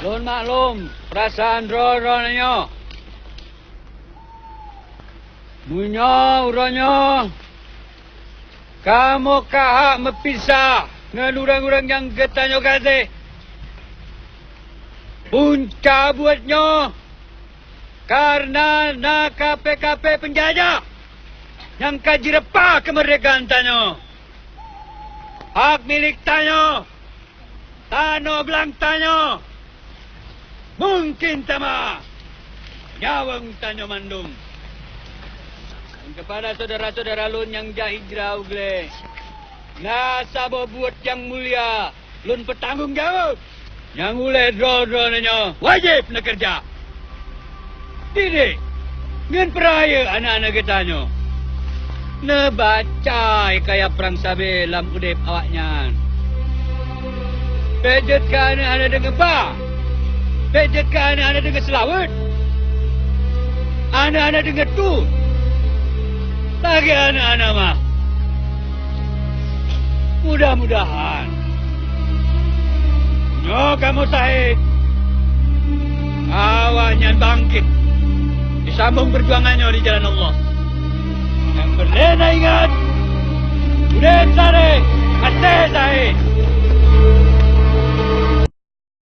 Lun maklum, perasaan ro-ronyo. Munyo, uronyo. Kamu kahak mepisah dengan orang-orang yang ketanyo kasih. Punca buatnya karena nak KP-KP penjajah yang kaji repah kemerdekaan tanyo. Hak milik tanyo, tanah belang tanyo. Mungkin sama nyawang tanyo mandung. Dan kepada saudara-saudara lun yang jah hijrah ugle, nasabah buat yang mulia, lun bertanggung jawab. Yang uleh dro-dronanya wajib nak kerja. Tidak, dengan peraya anak-anak kitanya. Nebacai kayak perang sabi dalam udip awaknya. Pejet ke anak-anak dengan bah. Pejet ke anak-anak dengan selawat. Anak-anak dengan tu. Lagi anak-anak mah. Mudah-mudahan. Yo kamu Said. Awaknya bangkit. Disambung perjuangannya di jalan Allah. Yang berlena ingat. Udah sare. Mati Said.